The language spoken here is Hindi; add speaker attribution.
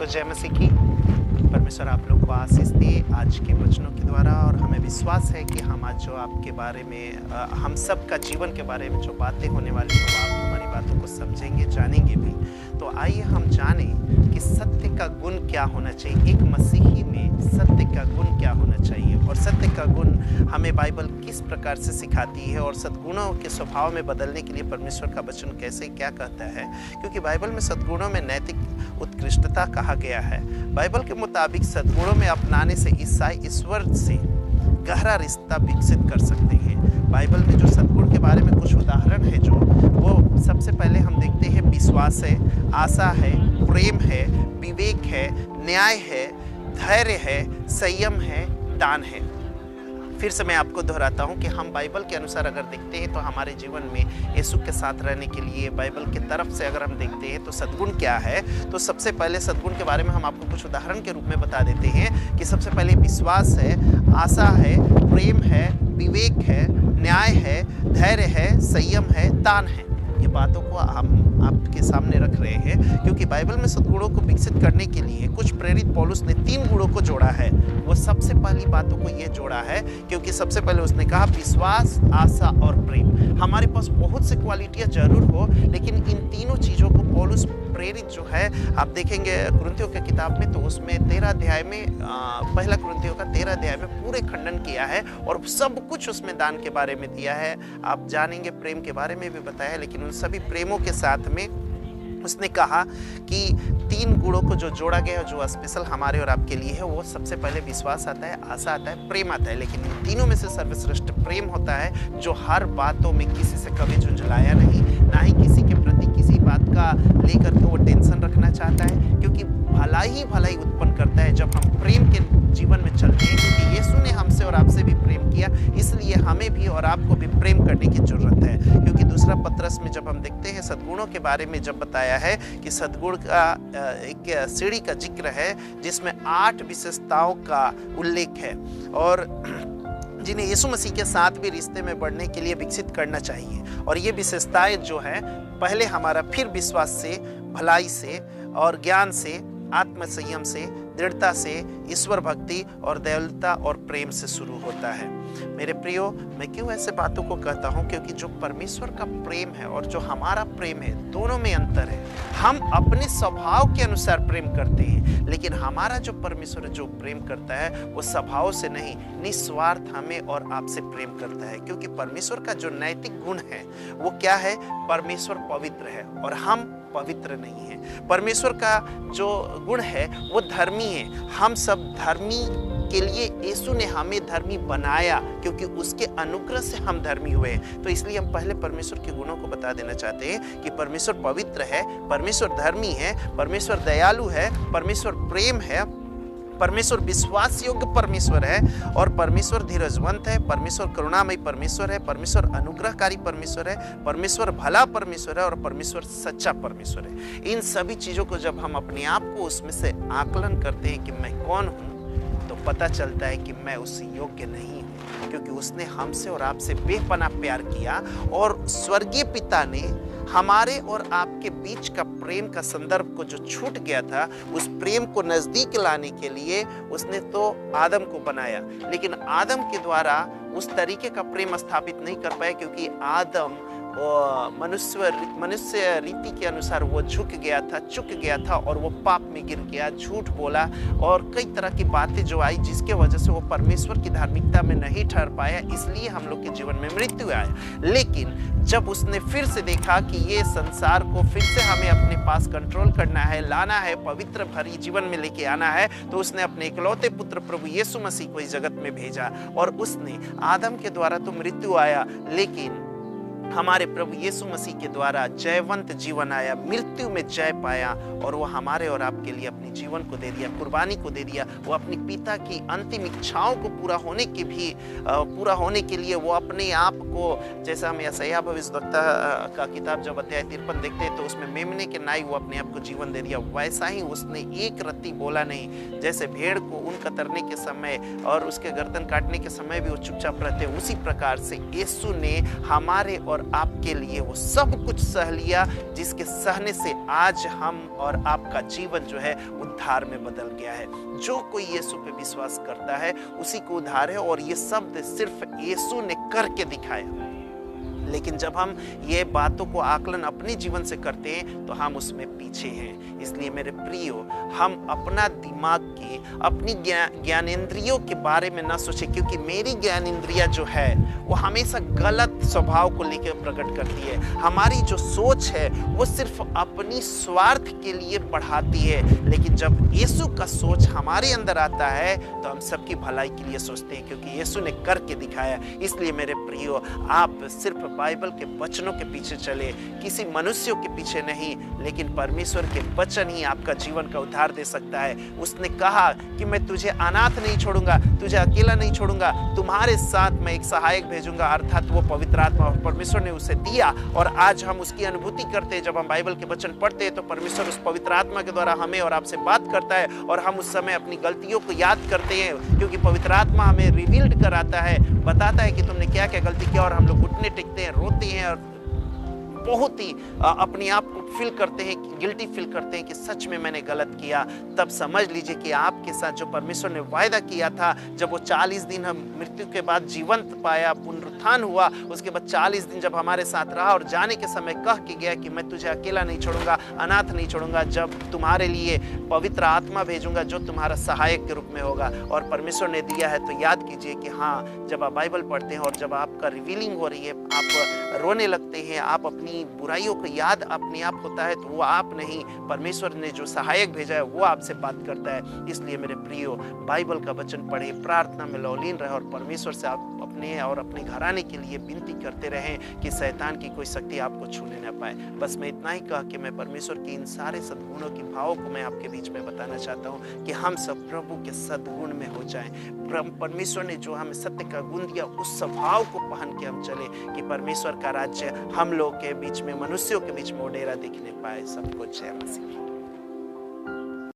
Speaker 1: को जय मसीह की। परमेश्वर आप लोग को आशीष दे आज के वचनों के द्वारा, और हमें विश्वास है कि हम आज जो आपके बारे में हम सब का जीवन के बारे में जो बातें होने वाली हैं वो आप हमारी बातों को समझेंगे, जानेंगे भी। तो आइए हम जानें कि सत्य का गुण क्या होना चाहिए, एक मसीही में सत्य का गुण क्या होना चाहिए, और सत्य का गुण हमें बाइबल किस प्रकार से सिखाती है, और सद्गुणों के स्वभाव में बदलने के लिए परमेश्वर का वचन कैसे क्या कहता है। क्योंकि बाइबल में सद्गुणों में नैतिक उत्कृष्टता कहा गया है। बाइबल के मुताबिक सद्गुणों में अपनाने से ईसाई ईश्वर से गहरा रिश्ता विकसित कर सकते हैं। बाइबल में जो सद्गुण के बारे में कुछ उदाहरण है, जो वो सबसे पहले हम देखते हैं विश्वास है, आशा है, प्रेम है, विवेक है, न्याय है, धैर्य है, संयम है, दान है। फिर से मैं आपको दोहराता हूँ कि हम बाइबल के अनुसार अगर देखते हैं तो हमारे जीवन में यीशु के साथ रहने के लिए बाइबल की तरफ से अगर हम देखते हैं तो सद्गुण क्या है, तो सबसे पहले सद्गुण के बारे में हम आपको कुछ उदाहरण के रूप में बता देते हैं कि सबसे पहले विश्वास है, आशा है, प्रेम है, विवेक है, न्याय है, धैर्य है, संयम है, दान है। ये बातों को हम आपके सामने रख रहे हैं क्योंकि बाइबल में सद्गुणों को विकसित करने के लिए कुछ प्रेरित पौलुस ने 3 गुणों को जोड़ा है। वो सबसे पहली बातों को ये जोड़ा है क्योंकि सबसे पहले उसने कहा विश्वास, आशा और प्रेम। हमारे पास बहुत से क्वालिटियाँ जरूर हो, लेकिन इन तीनों चीज़ों को पौलुस प्रेरित जो है, आप देखेंगे कुरिन्थियों की किताब में, तो उसमें 13 अध्याय में पहला कुरिन्थियों का 13 अध्याय में पूरे खंडन किया है और सब कुछ उसमें दान के बारे में दिया है। आप जानेंगे प्रेम के बारे में भी बताया है, लेकिन उन सभी प्रेमों के साथ में उसने कहा कि 3 गुणों को जो जोड़ा गया है, जो स्पेशल हमारे और आपके लिए है, वो सबसे पहले विश्वास आता है, आशा आता है, प्रेम आता है। लेकिन इन तीनों में से सर्वश्रेष्ठ प्रेम होता है, जो हर बातों में किसी से कभी झुंझलाया नहीं, ना ही किसी के प्रति किसी बात का लेकर के वो टेंशन रखना चाहता है, क्योंकि भलाई उत्पन्न करता है जब हम प्रेम के जीवन में चलते हैं। क्योंकि यीशु ने हमसे और आपसे भी प्रेम किया, इसलिए हमें भी और आपको भी प्रेम करने की जरूरत है। क्योंकि दूसरा पत्रस में जब हम देखते हैं सद्गुणों के बारे में, जब बताया है कि सद्गुण का एक सीढ़ी का जिक्र है जिसमें 8 विशेषताओं का उल्लेख है, और जिन्हें यीशु मसीह के साथ भी रिश्ते में बढ़ने के लिए विकसित करना चाहिए। और ये विशेषताएं जो है, पहले हमारा फिर विश्वास से, भलाई से और ज्ञान से, आत्म संयम से, दृढ़ता से, ईश्वर भक्ति और दयालुता और प्रेम से शुरू होता है। मेरे प्रियो, मैं क्यों ऐसे बातों को कहता हूँ? क्योंकि जो परमेश्वर का प्रेम है और जो हमारा प्रेम है, दोनों में अंतर है। हम अपने स्वभाव के अनुसार प्रेम करते हैं, लेकिन हमारा जो परमेश्वर जो प्रेम करता है वो स्वभाव से नहीं, निस्वार्थ हमें और आपसे प्रेम करता है। क्योंकि परमेश्वर का जो नैतिक गुण है वो क्या है? परमेश्वर पवित्र है और हम पवित्र नहीं है। परमेश्वर का जो गुण है वो धर्मी है, हम सब धर्मी के लिए यीशु ने हमें धर्मी बनाया, क्योंकि उसके अनुग्रह से हम धर्मी हुए। तो इसलिए हम पहले परमेश्वर के गुणों को बता देना चाहते हैं कि परमेश्वर पवित्र है, परमेश्वर धर्मी है, परमेश्वर दयालु है, परमेश्वर प्रेम है, परमेश्वर विश्वास योग्य परमेश्वर है, और परमेश्वर धीरजवंत है, परमेश्वर करुणामयी परमेश्वर है, परमेश्वर अनुग्रहकारी परमेश्वर है, परमेश्वर भला परमेश्वर है, और परमेश्वर सच्चा परमेश्वर है। इन सभी चीज़ों को जब हम अपने आप को उसमें से आकलन करते हैं कि मैं कौन हूँ, तो पता चलता है कि मैं उससे योग्य नहीं हूँ, क्योंकि उसने हमसे और आपसे बेपनाह प्यार किया, और स्वर्गीय पिता ने हमारे और आपके बीच का प्रेम का संदर्भ को जो छूट गया था, उस प्रेम को नजदीक लाने के लिए उसने तो आदम को बनाया, लेकिन आदम के द्वारा उस तरीके का प्रेम स्थापित नहीं कर पाया, क्योंकि आदम मनुष्य रीति के अनुसार वो झुक गया था, चुक गया था, और वो पाप में गिर गया, झूठ बोला और कई तरह की बातें जो आई, जिसके वजह से वो परमेश्वर की धार्मिकता में नहीं ठहर पाया, इसलिए हम लोग के जीवन में मृत्यु आया। लेकिन जब उसने फिर से देखा कि ये संसार को फिर से हमें अपने पास कंट्रोल करना है, लाना है, पवित्र भरी जीवन में लेके आना है, तो उसने अपने इकलौते पुत्र प्रभु यीशु मसीह को इस जगत में भेजा, और उसने आदम के द्वारा तो मृत्यु आया, लेकिन हमारे प्रभु यीशु मसीह के द्वारा जयवंत जीवन आया, मृत्यु में जय पाया, और वो हमारे और आपके लिए अपने जीवन को दे दिया, कुर्बानी को दे दिया। वो अपने पिता की अंतिम इच्छाओं को पूरा होने के लिए वो अपने आप को, जैसा हम यशायाह भविष्यद्वक्ता का किताब जब अध्याय 53 देखते हैं तो उसमें मेमने के नाई वो अपने आप को जीवन दे दिया, वैसा ही उसने एक रत्ती बोला नहीं। जैसे भेड़ को ऊन कतरने के समय और उसके गर्दन काटने के समय भी वो चुपचाप रहते, उसी प्रकार से यीशु ने हमारे और और आपके लिए वो सब कुछ सह लिया, जिसके सहने से आज हम और आपका जीवन जो है उद्धार में बदल गया है। जो कोई यीशु पे विश्वास करता है उसी को उद्धार है, और ये शब्द सिर्फ यीशु ने करके दिखाया। लेकिन जब हम ये बातों को आकलन अपने जीवन से करते हैं तो हम उसमें पीछे हैं। इसलिए मेरे प्रियो, हम अपना दिमाग की, अपनी ज्ञानेंद्रियों के बारे में ना सोचें, क्योंकि मेरी ज्ञानेंद्रिया जो है वो हमेशा गलत स्वभाव को लेकर प्रकट करती है। हमारी जो सोच है वो सिर्फ अपनी स्वार्थ के लिए बढ़ाती है। लेकिन जब यीशु का सोच हमारे अंदर आता है तो हम सबकी भलाई के लिए सोचते हैं, क्योंकि यीशु ने करके दिखाया। इसलिए मेरे प्रियो, आप सिर्फ बाइबल के वचनों के पीछे चले, किसी मनुष्यों के पीछे नहीं, लेकिन परमेश्वर के वचन ही आपका जीवन का उद्धार दे सकता है। उसने कहा कि मैं तुझे अनाथ नहीं छोड़ूंगा, तुझे अकेला नहीं छोड़ूंगा, तुम्हारे साथ मैं एक सहायक भेजूंगा, अर्थात वो पवित्र आत्मा। और परमेश्वर ने उसे दिया, और आज हम उसकी अनुभूति करते हैं। जब हम बाइबल के वचन पढ़ते हैं तो परमेश्वर उस पवित्र आत्मा के द्वारा हमें और आपसे बात करता है, और हम उस समय अपनी गलतियों को याद करते हैं, क्योंकि पवित्र आत्मा हमें रिवील्ड कराता है, बताता है कि तुमने क्या क्या गलती किया। और हम लोग उठने टिकते हैं, रोते हैं, और बहुत ही अपने आप को फील करते हैं, गिल्टी फील करते हैं कि सच में मैंने गलत किया। तब समझ लीजिए कि आपके साथ जो परमेश्वर ने वायदा किया था, जब वो 40 दिन हम मृत्यु के बाद जीवंत पाया, पुनरुत्थान हुआ, उसके बाद 40 दिन जब हमारे साथ रहा और जाने के समय कह के गया कि मैं तुझे अकेला नहीं छोड़ूंगा, अनाथ नहीं छोड़ूंगा, जब तुम्हारे लिए पवित्र आत्मा भेजूंगा जो तुम्हारा सहायक के रूप में होगा। और परमेश्वर ने दिया है, तो याद कीजिए कि हाँ, जब आप बाइबल पढ़ते हैं और जब आपका रिवीलिंग हो रही है, आप रोने लगते हैं, आप अपनी बुराइयों को याद अपने आप होता है, तो वो आप नहीं, परमेश्वर ने जो सहायक भेजा है वो आपसे बात करता है। इसलिए मेरे प्रियो, बाइबल का वचन पढ़े, प्रार्थना में लौलीन रहे, और परमेश्वर से आप अपने और अपने घराने के लिए विनती करते रहें कि शैतान की कोई शक्ति आपको छूने न पाए। बस मैं इतना ही कह के मैं परमेश्वर के इन सारे सद्गुणों की भावों को मैं आपके बीच में बताना चाहता हूँ कि हम सब प्रभु के सद्गुण में हो जाएं। परमेश्वर ने जो हमें सत्य का गुण दिया, उस स्वभाव को पहन के हम चले, कि परमेश्वर का राज्य हम लोग के बीच में, मनुष्यों के बीच में वो डेरा दिखने पाए। सबको जय मसीह।